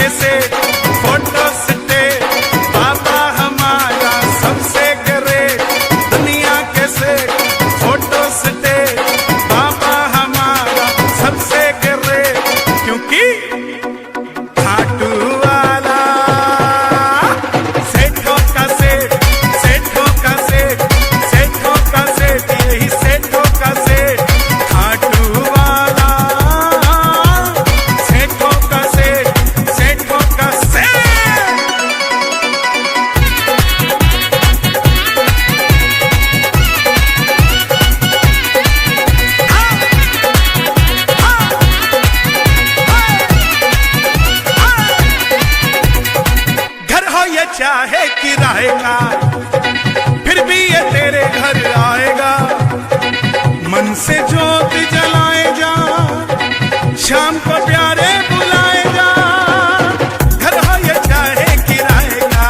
के सेठ photo state, बाबा हमारा सबसे ग्रेट। दुनिया के सेठ फोटो स्टेट, बाबा हमारा सबसे ग्रेट। क्योंकि खाटू वाला सेठों का सेठ, सेठों का सेठ, सेठों का सेठ, यही सेठों का सेठ। खाटू वाला सेठों का सेठ, सेठों का सेठ। घर हो ये चाहे किराए का, फिर भी ये तेरे घर आएगा। मन से जोत जलाए जा, शाम को प्यारे बुलाए जा। घर हो ये चाहे किराए का,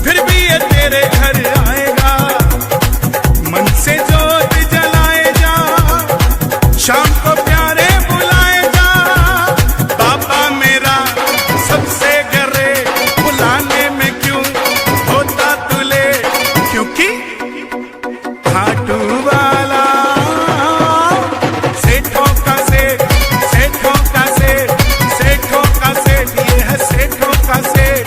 फिर भी ये तेरे घर आएगा। मन से जोत जलाए जा, शाम को प्यारे बुलाए जा। बाबा मेरा सबसे ग्रेट, बुलाने में क्यों होता तू लेट। क्योंकि खाटू वाला सेठों का सेठ, सेठों का सेठ, सेठों का सेठ, ये है सेठों का सेठ।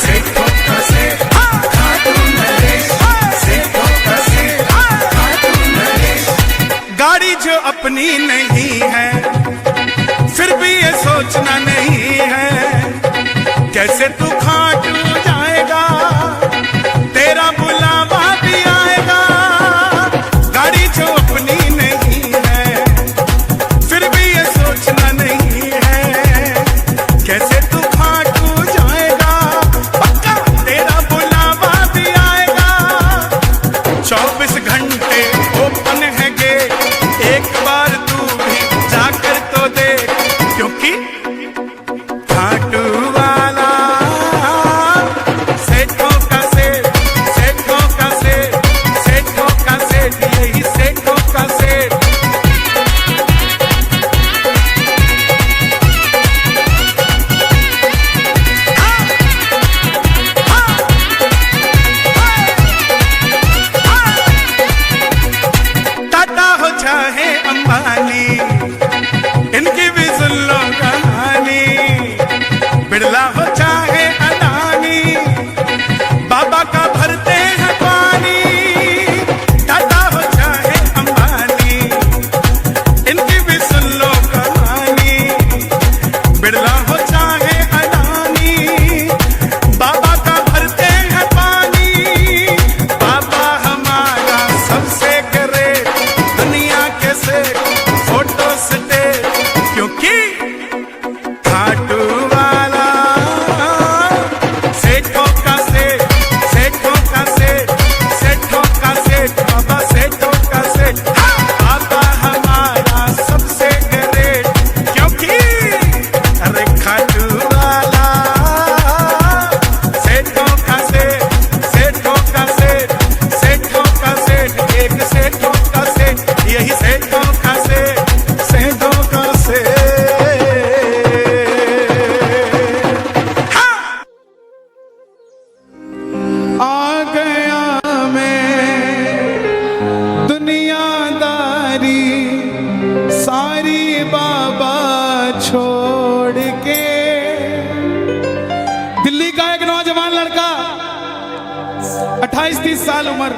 सेठों का सेठ खाटू नरेश, सेठों का सेठ खाटू नरेश। गाड़ी जो अपनी नहीं है, फिर भी ये सोचना नहीं है कैसे तू खाटू जाएगा, तेरा बुलावा भी आएगा। गाड़ी जो अपनी नहीं है, फिर भी ये सोचना नहीं है कैसे तू खाटू जाएगा। पक्का तेरा बुलावा भी आएगा। 24 घंटे ओपन है गेट, एक बार तू भी जाकर तो देख। क्योंकि खाटू वाला सेठों का सेठ, सेठों का सेठ, सेठों का सेठ, यही सेठों का सेठ। टाटा हो चाहे अंबानी, इनकी भी सुन लो कहानी। बिरला हो चाहे अडानी, बाबा का भरते हैं पानी। टाटा हो चाहे अंबानी, इनकी भी सुन लो कहानी। बिरला हो चाहे अडानी, बाबा का भरते हैं पानी। बाबा हमारा सबसे ग्रेट, दुनिया के सेठ फोटो स्टेट। क्योंकि खाटू वाला सेठों का सेठ, सेठों का सेठ, सेठों का सेठ, बाबा सेठों का सेठ। बाबा हमारा सबसे ग्रेट। क्योंकि अरे खाटू वाला सेठों का सेठ, सेठों का सेठ, सेठों का सेठ, एक सेठों का सेठ, यही सेठों का सेठ, सेठों का सेठ। आ गया मैं दुनियादारी सारी बाबा छोड़ के। दिल्ली का एक नौजवान लड़का, 28-30 साल उम्र,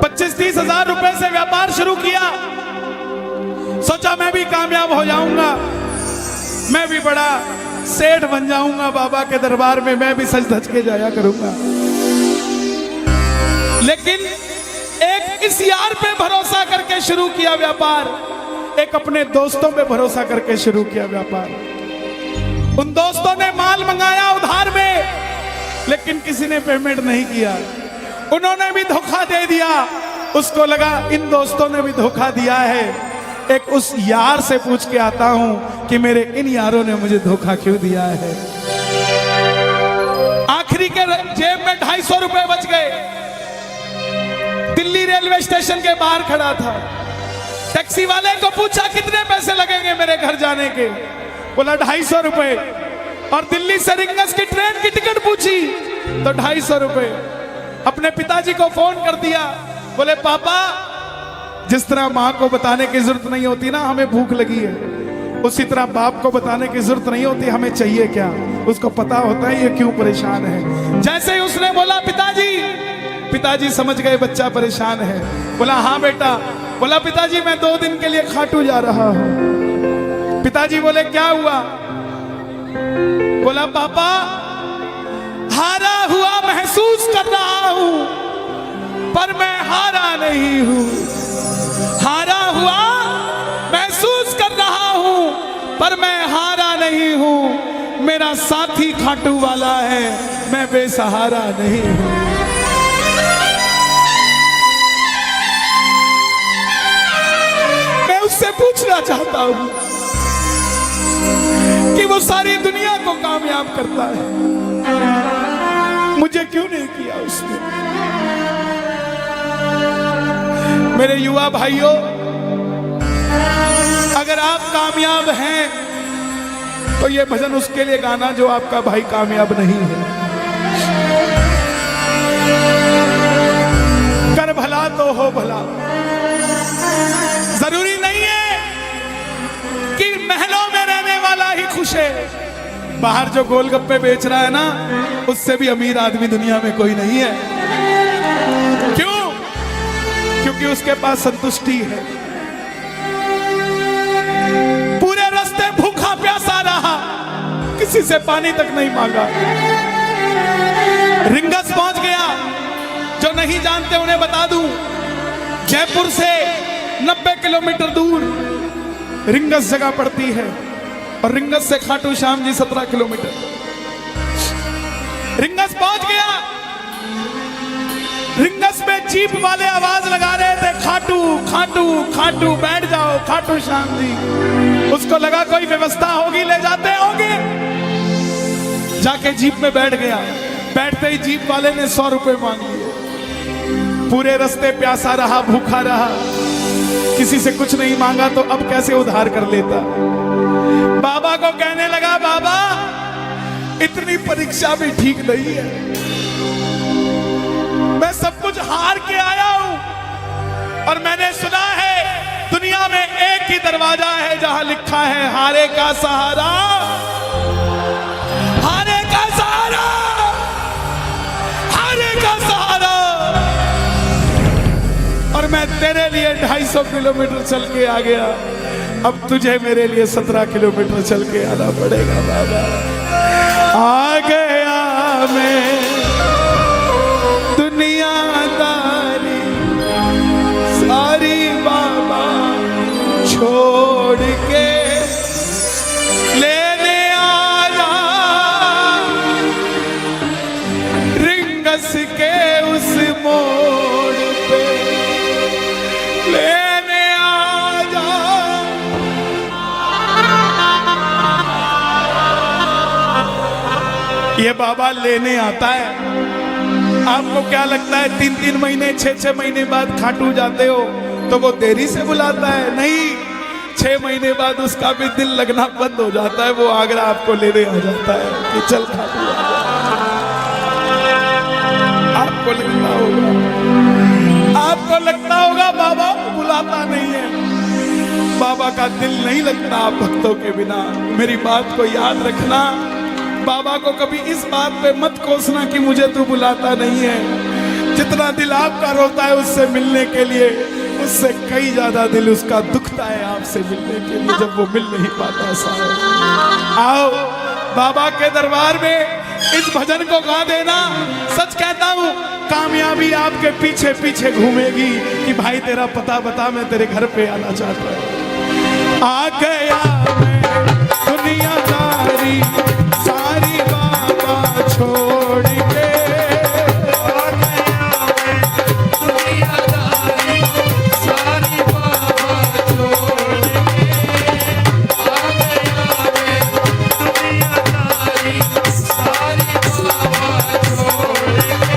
25-30 हजार रुपए से व्यापार शुरू किया। सोचा मैं भी कामयाब हो जाऊंगा, मैं भी बड़ा सेठ बन जाऊंगा, बाबा के दरबार में मैं भी सज धज के जाया करूंगा। लेकिन एक इस यार पे भरोसा करके शुरू किया व्यापार, एक अपने दोस्तों पे भरोसा करके शुरू किया व्यापार। उन दोस्तों ने माल मंगाया उधार में, लेकिन किसी ने पेमेंट नहीं किया। उन्होंने भी धोखा दे दिया। उसको लगा इन दोस्तों ने भी धोखा दिया है, एक उस यार से पूछ के आता हूं कि मेरे इन यारों ने मुझे धोखा क्यों दिया है। आखिरी के जेब में 250 रुपए बच गए। दिल्ली रेलवे स्टेशन के बाहर खड़ा था। टैक्सी वाले को पूछा कितने पैसे लगेंगे मेरे घर जाने के, बोला 250 रुपए। और दिल्ली से रिंगस की ट्रेन की टिकट पूछी तो 250 रुपए। अपने पिताजी को फोन कर दिया, बोले पापा जिस तरह माँ को बताने की जरूरत नहीं होती ना हमें भूख लगी है, उसी तरह बाप को बताने की जरूरत नहीं होती हमें चाहिए क्या, उसको पता होता है ये क्यों परेशान है। जैसे ही उसने बोला पिताजी, पिताजी समझ गए बच्चा परेशान है। बोला हाँ बेटा। बोला पिताजी मैं 2 दिन के लिए खाटू जा रहा हूं। पिताजी बोले क्या हुआ? बोला पापा हारा हुआ महसूस कर रहा हूं पर मैं हारा नहीं हूं। हारा हुआ महसूस कर रहा हूं पर मैं हारा नहीं हूं। मेरा साथी खाटू वाला है, मैं बेसहारा नहीं हूं। मैं उससे पूछना चाहता हूं कि वो सारी दुनिया को कामयाब करता है, मुझे क्यों नहीं किया उसने? मेरे युवा भाइयों, अगर आप कामयाब हैं तो ये भजन उसके लिए गाना जो आपका भाई कामयाब नहीं है। कर भला तो हो भला। जरूरी नहीं है कि महलों में रहने वाला ही खुश है। बाहर जो गोलगप्पे बेच रहा है ना, उससे भी अमीर आदमी दुनिया में कोई नहीं है। क्यों? क्योंकि उसके पास संतुष्टि है। पूरे रास्ते भूखा प्यासा रहा, किसी से पानी तक नहीं मांगा। रिंगस पहुंच गया। जो नहीं जानते उन्हें बता दूं, जयपुर से 90 किलोमीटर दूर रिंगस जगह पड़ती है और रिंगस से खाटू श्याम जी 17 किलोमीटर। रिंगस पहुंच गया। रिंगस में जीप वाले आवाज लगा रहे थे, खाटू खाटू खाटू बैठ जाओ खाटू श्याम जी। उसको लगा कोई व्यवस्था होगी, ले जाते होंगे। जाके जीप में बैठ गया। बैठते ही जीप वाले ने 100 रुपए मांग लिए। पूरे रास्ते प्यासा रहा, भूखा रहा, किसी से कुछ नहीं मांगा तो अब कैसे उधार कर लेता। बाबा को कहने लगा बाबा इतनी परीक्षा भी ठीक नहीं है, मैं सब कुछ हार के आया हूं और मैंने सुना है दुनिया में एक ही दरवाजा है जहां लिखा है हारे का सहारा, हारे का सहारा, हारे का सहारा। और मैं तेरे लिए 250 किलोमीटर चल के आ गया, अब तुझे मेरे लिए 17 किलोमीटर चल के आना पड़ेगा बाबा। आ गया मैं दुनियादारी सारी बाबा छोड़ के लेने आया रिंगस के उस मोड़ पे लेने आया। ये बाबा लेने आता है। आपको क्या लगता है 3-3 महीने 6-6 महीने बाद खाटू जाते हो तो वो देरी से बुलाता है? नहीं, 6 महीने बाद उसका भी दिल लगना बंद हो जाता है। वो आगरा आपको लेने आ जाता है कि चल खाटू आ जा। आपको लगता होगा, आपको लगता होगा बाबा बुलाता नहीं है। बाबा का दिल नहीं लगता आप भक्तों के बिना। मेरी बात को याद रखना। बाबा को कभी इस बात पे मत कोसना कि मुझे तू बुलाता नहीं है। जितना दिल आपका रोता है उससे मिलने के लिए, उससे कई ज्यादा दिल उसका दुखता है आपसे मिलने के लिए जब वो मिल नहीं पाता। साहब आओ बाबा के दरबार में इस भजन को गा देना। सच कहता हूँ कामयाबी आपके पीछे पीछे घूमेगी कि भाई तेरा पता बता, मैं तेरे घर पे आना चाहता हूँ। आ गया मैं दुनियादारी सारी बाबा छोड़ के, आ गया मैं दुनियादारी सारी बाबा छोड़ के, आ गया मैं दुनियादारी सारी बाबा छोड़ के।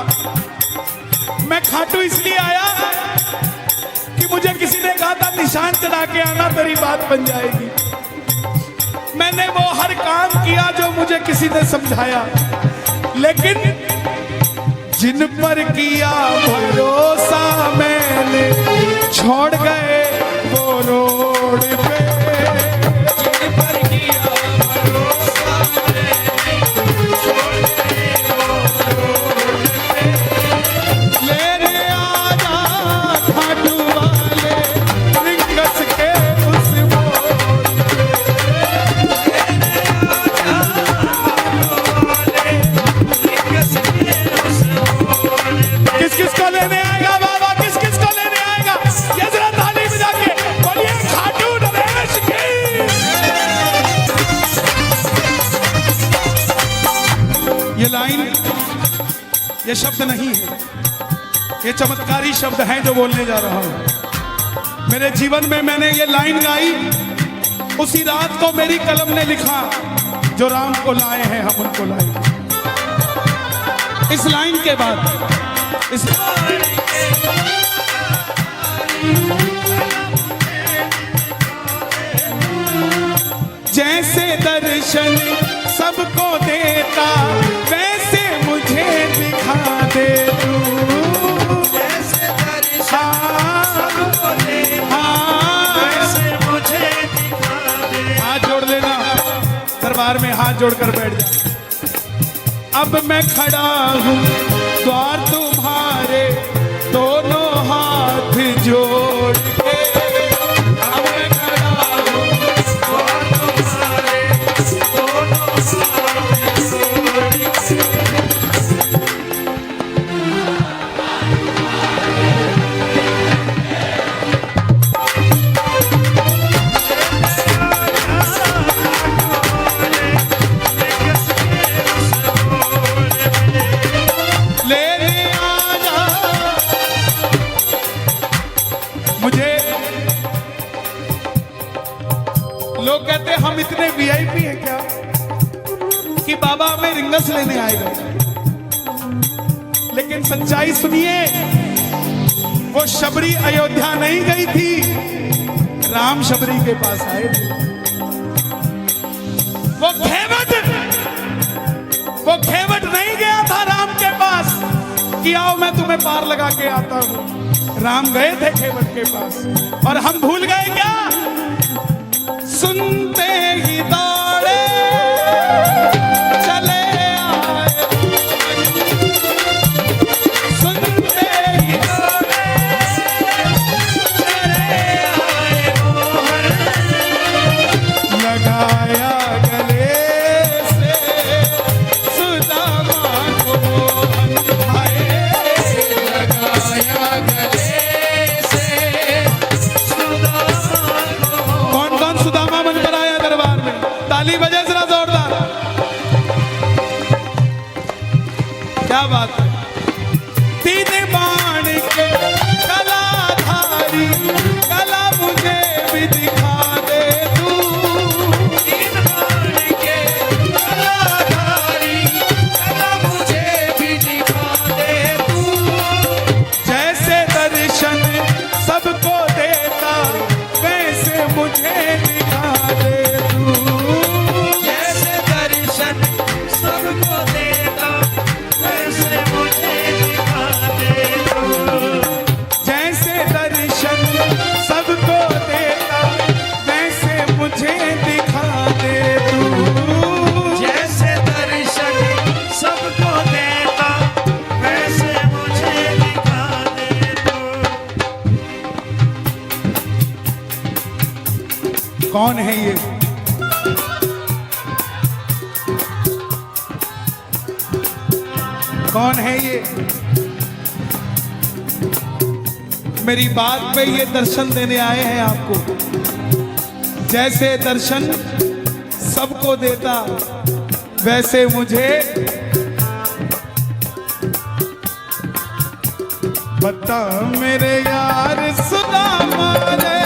था। मैं खाटू इसलिए आया कि मुझे किसी ने कहा था निशान चढ़ा के आना, तेरी बात बन जाएगी। मैंने वो हर काम किया जो मुझे किसी ने समझाया, लेकिन जिन पर किया भरोसा मैंने छोड़ गए वो रोड पे। जिन पर किया भरोसा मैंने छोड़ गए वो रोड पे। लेने आजा खाटू वाले रिंगस के उस मोड़ पे। लेने आजा खाटू वाले रिंगस के उस मोड़ पे। किस किस को लेने आएगा बाबा, किस किस को लेने आएगा? ये जरा ताली बजा के बोलिए खाटू नरेश की। ये लाइन, ये शब्द नहीं है, ये चमत्कारी शब्द हैं जो बोलने जा रहा हूं। मेरे जीवन में मैंने ये लाइन गाई, उसी रात को मेरी कलम ने लिखा, जो राम को लाए हैं हम उनको लाए। इस लाइन के बाद इस जैसे दर्शन सबको देता वैसे मुझे दिखा दे तू। जैसे दर्शन सबको देता वैसे मुझे दिखा दे। हाथ जोड़ लेना, दरबार में हाथ जोड़कर बैठ जा। अब मैं खड़ा हूँ द्वार तुम्हारे, दोनों हाथ जोड़ के। अब मैं खड़ा हूँ द्वार तुम्हारे, दोनों हाथ जोड़ के। लोग कहते हैं हम इतने वीआईपी हैं क्या कि बाबा हमें रिंगस लेने आएगा। लेकिन सच्चाई सुनिए, वो शबरी अयोध्या नहीं गई थी, राम शबरी के पास आए थे। वो घेवट नहीं गया था राम के पास कि आओ मैं तुम्हें पार लगा के आता हूं। राम गए थे घेवट के पास, और हम भूल गए क्या? सुनते ही दौड़े चले आए, सुनते ही दौड़े चले आए मोहर। लगाया गले से सुदामा को मोहन भाई। लगाया गले से सुदामा को। कौन कौन सुदामा बनकर आया दरबार में? ताली बजे जरा जोरदार। क्या बात है? तीन बाण के कलाधारी, कला मुझे भी दिखा दे तू। तीन बाण के कलाधारी, कला मुझे भी दिखा दे तू। जैसे दर्शन सबको देता वैसे मुझे दिखा दे तू। जैसे दर्शन सबको देता वैसे मुझे दिखा दे तू। जैसे दर्शन सबको देता वैसे मुझे दिखा दे तू। जैसे दर्शन सबको देता वैसे मुझे दिखा दे तू। कौन है ये? कौन है ये? मेरी बात पे ये दर्शन देने आए हैं आपको। जैसे दर्शन सबको देता वैसे मुझे बता मेरे यार सुदामा रे।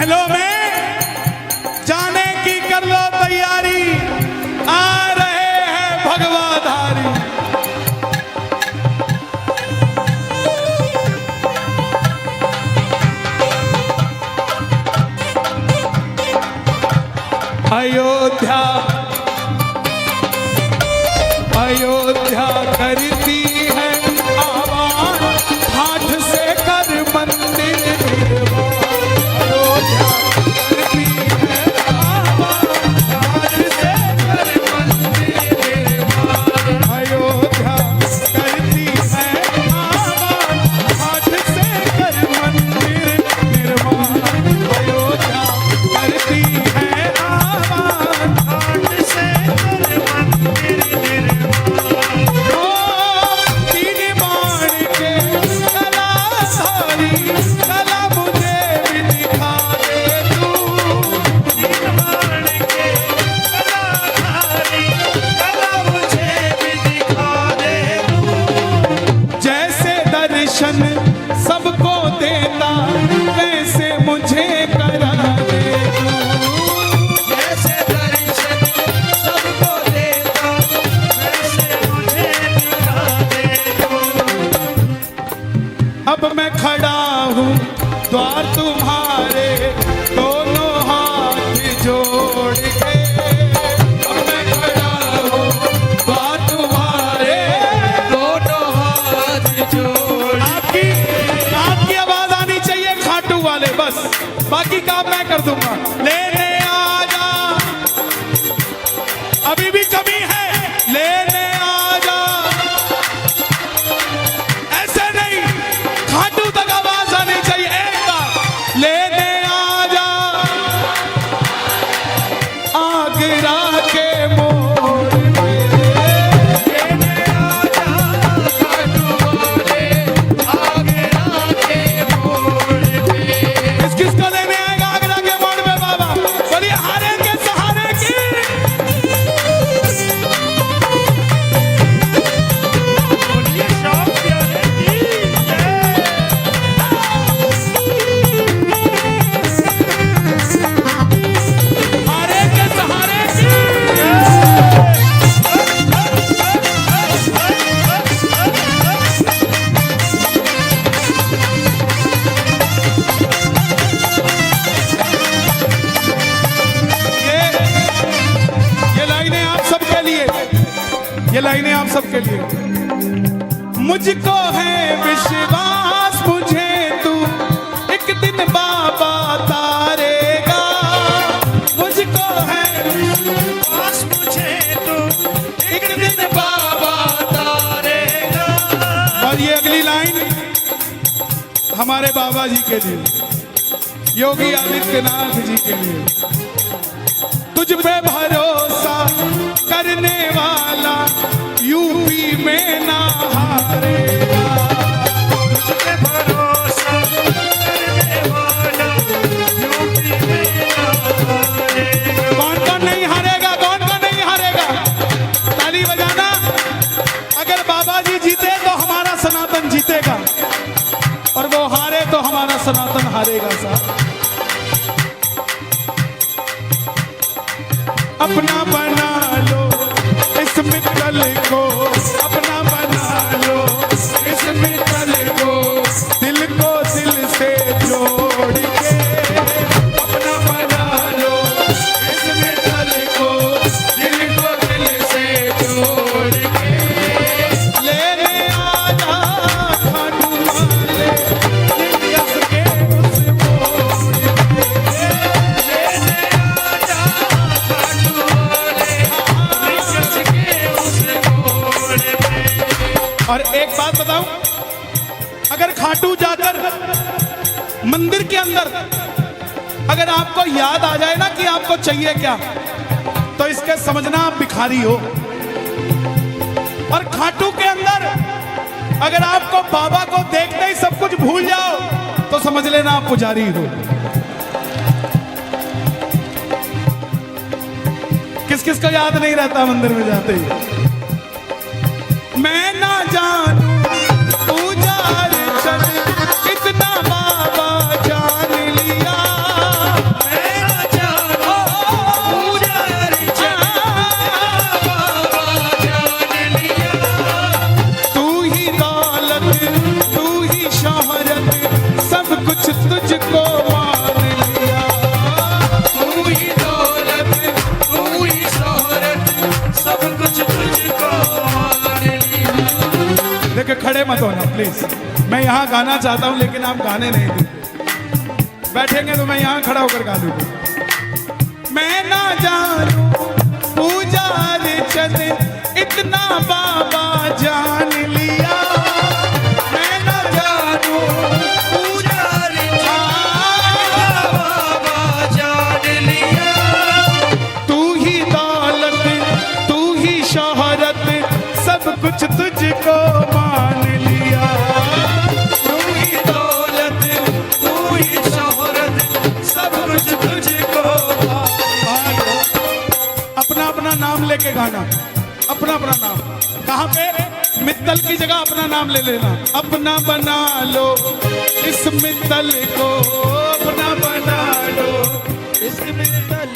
महलों में जाने की कर लो तैयारी, आ रहे हैं भगवाधारी। अयोध्या अयोध्या करती है आवाज, हाथ से कर मंदिर निर्माण। अयोध्या करती है आवाज, हाथ से कर मंदिर निर्माण। अयोध्या करती है आवाज, हाथ से कर मंदिर निर्माण। अयोध्या करती है आवाज, हाथ से कर मंदिर निर्माण। तीन बाण के कलाधारी, कला मुझे भी दिखा दे तू। तीन बाण के कलाधारी, कला मुझे भी दिखा दे तू। जैसे दर्शन सबको देता, वैसे मुझे करा दे तू। जैसे दर्शन सबको देता, वैसे मुझे दिखा दे तू। अब मैं खड़ा हूँ द्वार तुम्हारे, दोनों हाथ जोड़ के। अब मैं खड़ा हूँ द्वार तुम्हारे, दोनों हाथ जोड़ आपकी आवाज आनी चाहिए खाटू वाले, बस बाकी काम मैं कर दूंगा। लेने आजा, अभी भी कमी है, लेने आजा। ऐसे नहीं, खाटू तक आवाज आनी चाहिए एक बार। लेने आजा आगरा के मोड़ पे। लेने आजा खाटू वाले, आगरा के मोड़ पे। किसको लेने आएगा आगरा के मोड़ पे बाबा? बोलिए हारे के सहारे की। बोलिए शौक प्यारे की जय। हारे के सहारे की। ये लाइनें आप सबके लिए, ये लाइनें आप सबके लिए। मुझको है विश्वास, मुझे तू एक दिन बाबा तारेगा। मुझको है पास मुझे तू एक दिन बाबा। तारेगा। और ये अगली लाइन हमारे बाबा जी के लिए, योगी आदित्यनाथ जी के लिए। तुझ पे भरोसा करने वाला यूपी में ना हारेगा। तुझ पे भरोसा करने वाला यूपी में ना हारेगा। कौन कौन नहीं हारेगा? कौन कौन नहीं हारेगा? ताली बजाना। अगर बाबा जी जीते तो हमारा सनातन जीतेगा, और वो हारे तो हमारा सनातन हारेगा साहब। अपना बना लो इस मित्तल को, अपना बना लो इस मित्तल को, दिल को दिल से जोड़ के। अपना बना लो इस मित्तल को, दिल को दिल से जोड़ के। लेने आजा खाटू वाले, दिल के उस मोड़ पे। लेने आजा खाटू वाले, रिश्त के उस मोड़ पे। और एक बात बताऊं, अगर खाटू जाकर मंदिर के अंदर अगर आपको याद आ जाए ना कि आपको चाहिए क्या, तो इसके समझना आप भिखारी हो। और खाटू के अंदर अगर आपको बाबा को देखते ही सब कुछ भूल जाओ, तो समझ लेना आप पुजारी हो। किस किस को याद नहीं रहता मंदिर में जाते ही? मैं ना जानू पूजा अर्चन, इतना बाबा जान लिया। प्लीज। मैं यहाँ गाना चाहता हूँ लेकिन आप गाने नहीं देते। बैठेंगे तो मैं यहाँ खड़ा होकर गा दूंगा। मैं ना जानू पूजा अर्चन इतना बाबा जान लिया। मैं ना जानू पूजा बाबा जान लिया। तू ही दौलत तू ही शोहरत सब कुछ तुझको मान लिया। तू ही दौलत तू ही शोहरत सब कुछ तुझको अपना अपना नाम लेके गाना, अपना अपना नाम। कहाँ पे? मित्तल की जगह अपना नाम ले लेना। अपना बना लो इस मित्तल को, अपना बना लो इस मित्तल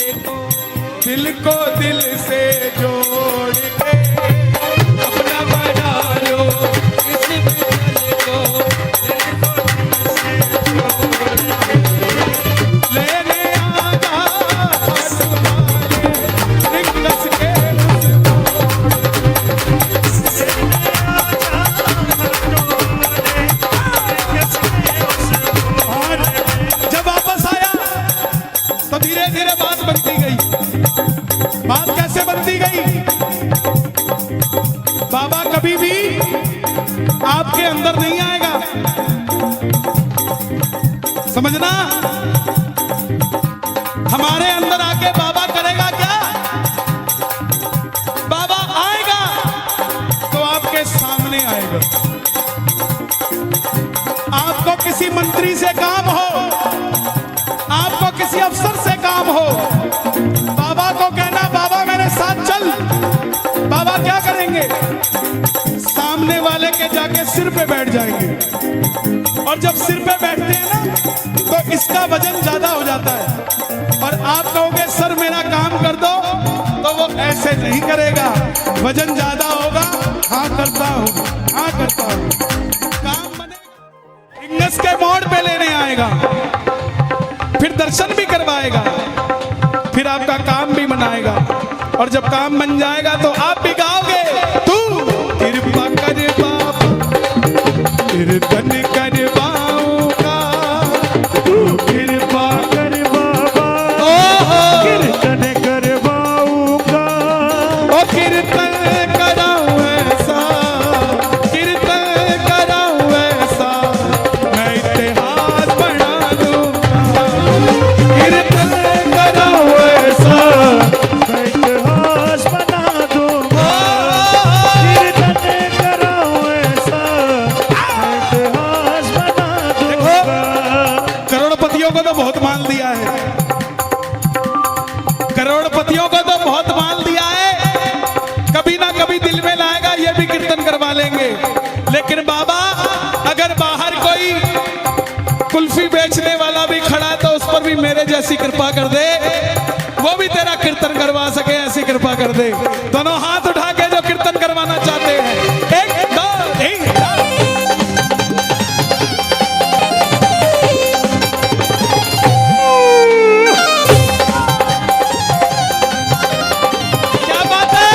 को दिल से जोड़ के। अपना बना लो इस मित्तल को दिल से जोड़ के। लेने आजा तुम्हारे रिंगस के जब वापस आया तो धीरे धीरे बात बनती गई। बात कैसे बनती गई? बाबा कभी भी आपके अंदर नहीं आएगा, समझना। हमारे अंदर आके बाबा करेगा क्या? बाबा आएगा तो आपके सामने आएगा। आपको किसी मंत्री से काम हो, आपको किसी अफसर से काम हो, बाबा को कहना बाबा मेरे साथ चल। बाबा क्या करेंगे? सामने वाले के जाके सिर पे बैठ जाएंगे। और जब सिर पे बैठते हैं ना तो इसका वजन ज्यादा हो जाता है। और आप कहोगे सर मेरा काम कर दो, तो वो ऐसे नहीं करेगा। वजन ज्यादा होगा, हाँ करता हूँ, हाँ करता हूँ। काम बने इंग्लिश के मोड़ पे लेने आएगा, फिर दर्शन भी करवाएगा, फिर आपका काम भी मनाएगा। और जब काम बन जाएगा तो आप भी गाओगे, तू कृपा कर बाबा कीर्तन करवाऊंगा। तू कृपा कर बाबा कीर्तन करवाऊंगा। ओ कीर्तन कराऊं ऐसा, कीर्तन कराऊं ऐसा, मैं इतिहास बना दूंगा। कीर्तन कराऊं ऐसा, मैं इतिहास बना दूंगा। कीर्तन कराऊं ऐसा मैं इतिहास बना दूंगा। करोड़पतियों को तो बहुत माल दिया है, करोड़पतियों को तो बहुत माल दिया है। कभी ना कभी दिल में लाएगा ये भी कीर्तन करवा लेंगे। लेकिन बाबा अगर बाहर कोई कुल्फी बेचने वाला भी खड़ा है तो उस पर भी मेरे जैसी कृपा कर दे, वो भी तेरा कीर्तन करवा सके, ऐसी कृपा कर दे। दोनों हाथ उठा के जो कीर्तन करवाना चाहते हैं, 1 2 3 4। क्या बात है?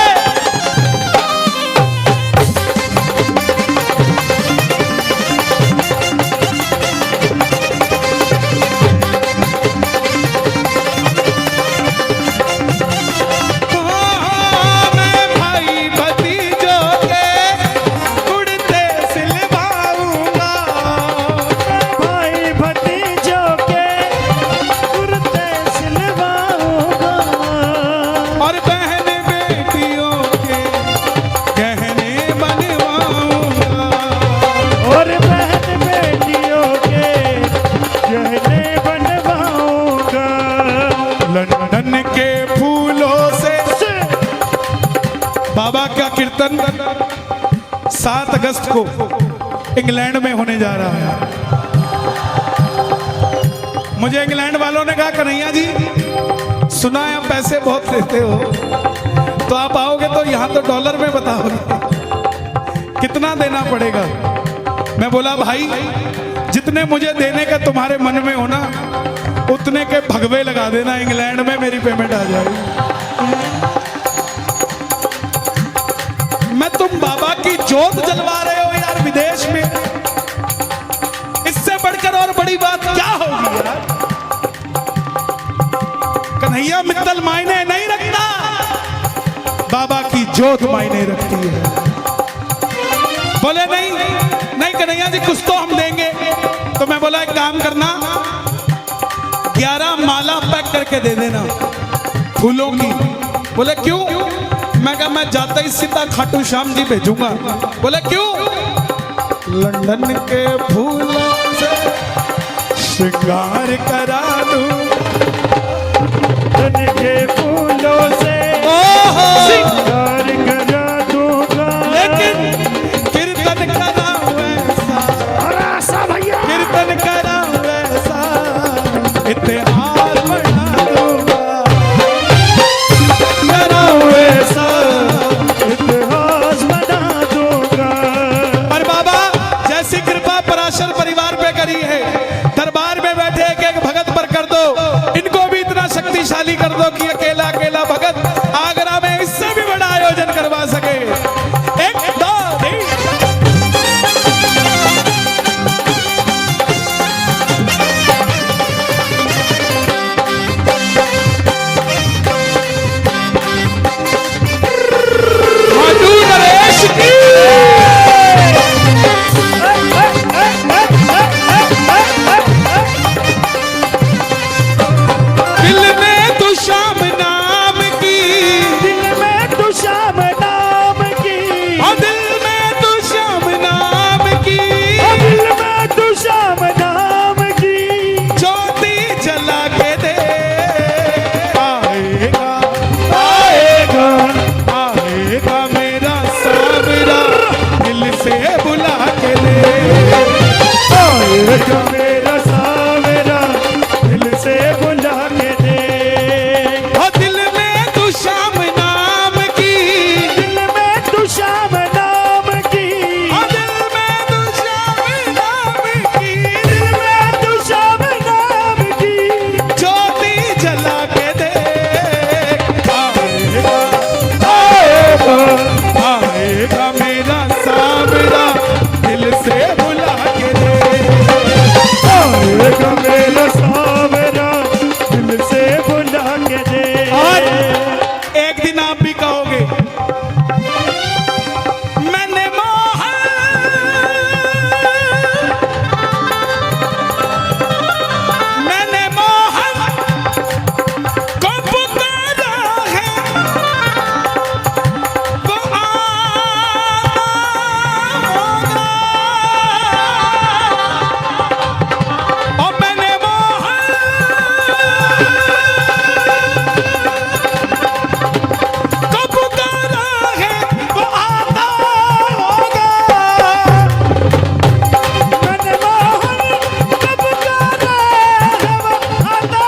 मैं भाई भतीजों के उड़ते सिलवाऊंगा। भाई भतीजों के कुर्ते सिलवाऊंगा। और बहन बेटियों के गहने बनवाऊंगा। और बहन बेटियों के गहने बनवाऊंगा। लंदन के फूलों से बाबा का कीर्तन 7 अगस्त को इंग्लैंड में होने जा रहा है। मुझे इंग्लैंड वालों ने कहा कन्हैया जी सुना है आप पैसे बहुत लेते हो, तो आप आओगे तो यहाँ तो डॉलर में बताओगे कितना देना पड़ेगा। मैं बोला भाई जितने मुझे देने का तुम्हारे मन में हो ना उतने के भगवे लगा देना, इंग्लैंड में मेरी पेमेंट आ जाएगी। मैं तुम बाबा की जोत जलवा रहे हो यार विदेश में, कन्हैया मित्तल मायने नहीं रखता, बाबा की जोत मायने रखती है। बोले नहीं नहीं कन्हैया जी कुछ तो हम देंगे। तो मैं बोला एक काम करना, 11 माला पैक करके दे देना फूलों की। बोले क्यों? मैं कहा मैं जाता ही सीधा खाटू श्याम जी भेजूंगा। बोले क्यों? लंदन के फूलों से श्रृंगार करा दूं, धन के फूलों से श्रृंगार करा दूंगा। लेकिन कीर्तन करा वैसा, कीर्तन करा वैसा इतिहास बना दूंगा, करा वैसा इतिहास बना दूंगा। पर बाबा जैसी कृपा पराशर परिवार पे करी है, दरबार में बैठे एक एक भगत पर कर दो, इनको भी इतना शक्तिशाली कर दो कि अकेला अकेला भगत आगरा में इससे भी बड़ा आयोजन करवा सके। एक दो तीन। मधु नरेश की दिल में तू शाम नाम की, दिल में तू श्याम नाम की, और दिल में तू शाम नाम की, दिल में तू श्याम नाम की, ज्योति जला के दे। आएगा आएगा आएगा मेरा सावरा, दिल से बुला के ले। आएगा मेरा सावरा, दिल से बुला के दे। और दिल में तू शाम नाम की, दिल में तू श्याम नाम की, और दिल में तू शाम नाम की, दिल में तू श्याम नाम की, ज्योति जला के दे। आएगा आएगा आएगा मेरा सावरा, दिल से बुला के दे। आएगा मेरा सावरा, दिल से बुला के दे। और एक दिन आप भी कहोगे मैंने मोहन, मैंने मोहन को पुकारा है, वो आना होगा। और मैंने मोहन को पुकारा है, वो आता होगा। मैंने मोहन को पुकारा है, वो आता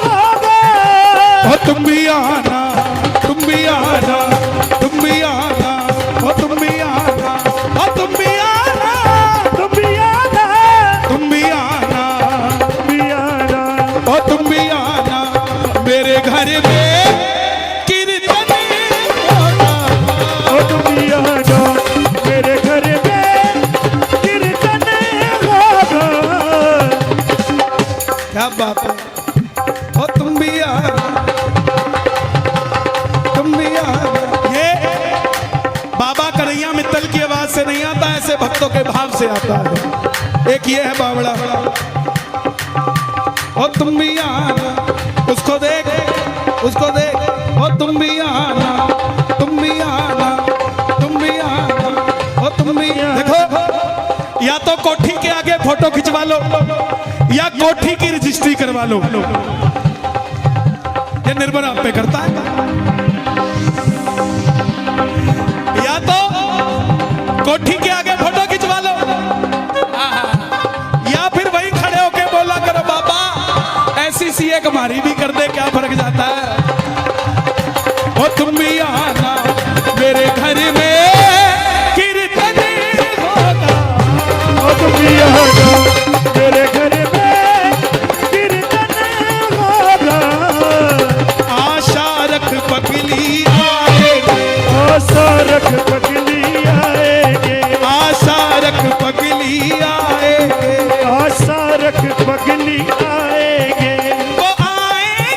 होगा। और तुम भी आना, तुम भी आना, तुम भी आना, और तुम भी आना, और तुम भी आना, तुम भी आना, तुम भी आना, भी आना, और तुम भी आना मेरे घर में कीर्तन होगा। ओ तुम भी आना मेरे घर में कीर्तन होगा। क्या बात है? और तुम भी आना, तुम भी आना। ये बाबा कन्हैया मित्तल की आवाज से नहीं आता, ऐसे भक्तों के भाव से आता है। एक ये है बावड़ा, और तुम भी आना, उसको देख, उसको देख, और तुम भी आना, तुम भी आना, तुम भी आना, और तुम भी देखो, या तो कोठी के आगे फोटो खिंचवा लो, या कोठी की रजिस्ट्री करवा लो। ये निर्भर आप पे करता है। या तो कोठी के आगे फोटो खिंचवा लो, या फिर वहीं खड़े होके बोला करो बाबा ऐसी सी एक हमारी भी कर दे, क्या फर्क जाता है। और तुम भी आना मेरे घर में कीर्तन होगा। ओ तुम भी आना मेरे घर में कीर्तन होगा। आशा रख पगली आएगी, आशा रख पगली आएगे, आशा रख पगली आएगी, आशा रख पगली आएगे। वो आएंगे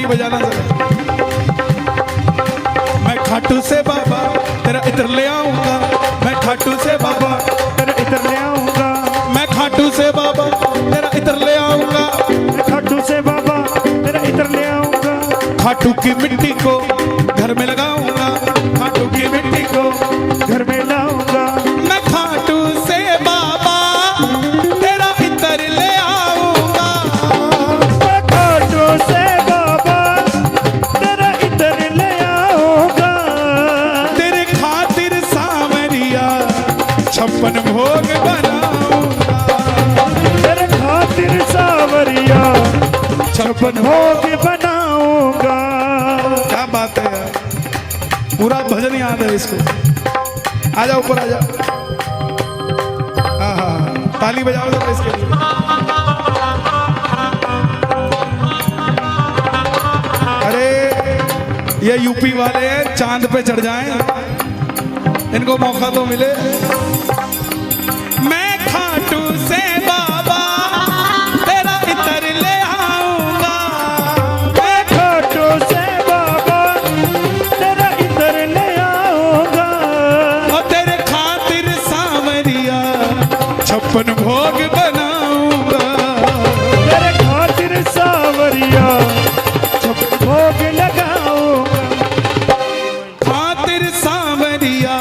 ताली बजाना जरा। मैं खाटू से बाबा तेरा इत्र ले आऊंगा, मैं खाटू से बाबा तेरा इतर ले आऊंगा, मैं खाटू से बाबा तेरा इत्र ले आऊंगा, मैं खाटू से बाबा तेरा इतर ले आऊंगा, खाटू की मिट्टी को घर में लगाऊंगा, खाटू की मिट्टी को घर में लाऊंगा, मैं खाटू से बाबा तेरा इत्र ले आऊंगा, मैं खाटू से बाबा तेरा इतर ले आऊंगा, तेरे खातिर सावरिया 56 भोग बनाऊंगा, तेरे खातिर सावरिया 56 भोग बनाऊंगा। क्या बात है यार, पूरा भजन याद है इसको। आ जाओ ऊपर आ जाओ, हाँ ताली बजाओ जरा इसके लिए। अरे ये यूपी वाले हैं, चांद पे चढ़ जाएं, इनको मौका तो मिले। मैं खाटू से बाबा तेरा इत्र ले आऊंगा, मैं खाटू से बाबा तेरा इतर ले आऊंगा, और तेरे खातिर सावरिया 56 भोग बनाऊंगा, तेरे खातिर सावरिया 56 भोग लगाऊंगा, खातिर सावरिया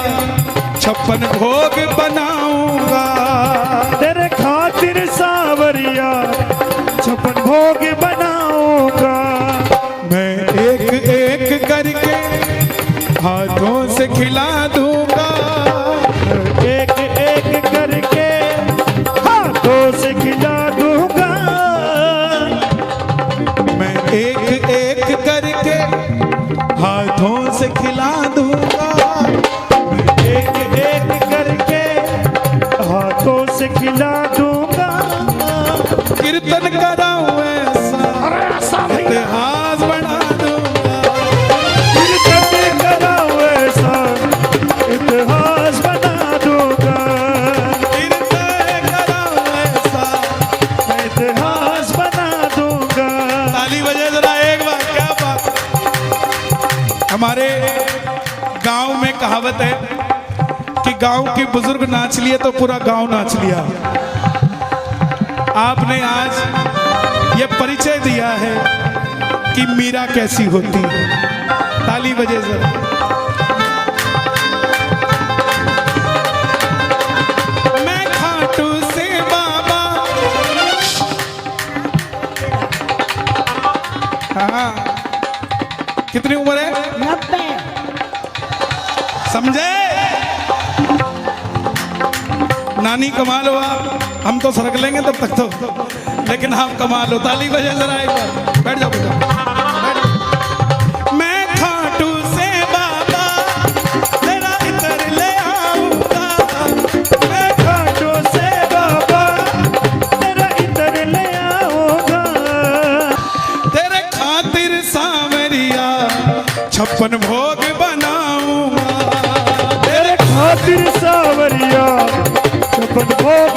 56 भोग बनाऊंगा, तेरे खातिर सावरिया 56 भोग बनाऊंगा, मैं एक एक करके हाथों से खिला दूंगा, एक एक करके हाथों से खिला दूंगा, मैं एक एक करके हाथों से खिला दूंगा, एक एक करके हाथों से खिला दूंगा, कीर्तन कराऊं ऐसा इतिहास बना दूंगा, कीर्तन कराऊं ऐसा इतिहास बना दूंगा, कीर्तन कराऊं ऐसा। इतिहास बना दूंगा। ताली बजे जरा एक बार, क्या बात। हमारे गांव में कहावत है कि गांव के बुजुर्ग नाच लिए तो पूरा गांव नाच लिया। आपने आज ये परिचय दिया है कि मीरा कैसी होती। ताली बजे जरा। मैं खाटू से बाबा, हाँ कितनी उम्र है? 90। समझे? नानी कमाल हो आप, हम तो सरक लेंगे तब तक तो, लेकिन आप कमाल हो। ताली बजे जरा एक बार। बैठ जाओ, बैठ जाओ। मैं खाटू से बाबा तेरा इत्र ले आऊंगा, मैं खाटू से बाबा तेरा इतर ले आऊंगा, तेरे खातिर सावरिया 56 भोग बनाऊंगा, तेरे खातिर सावरिया 56 भोग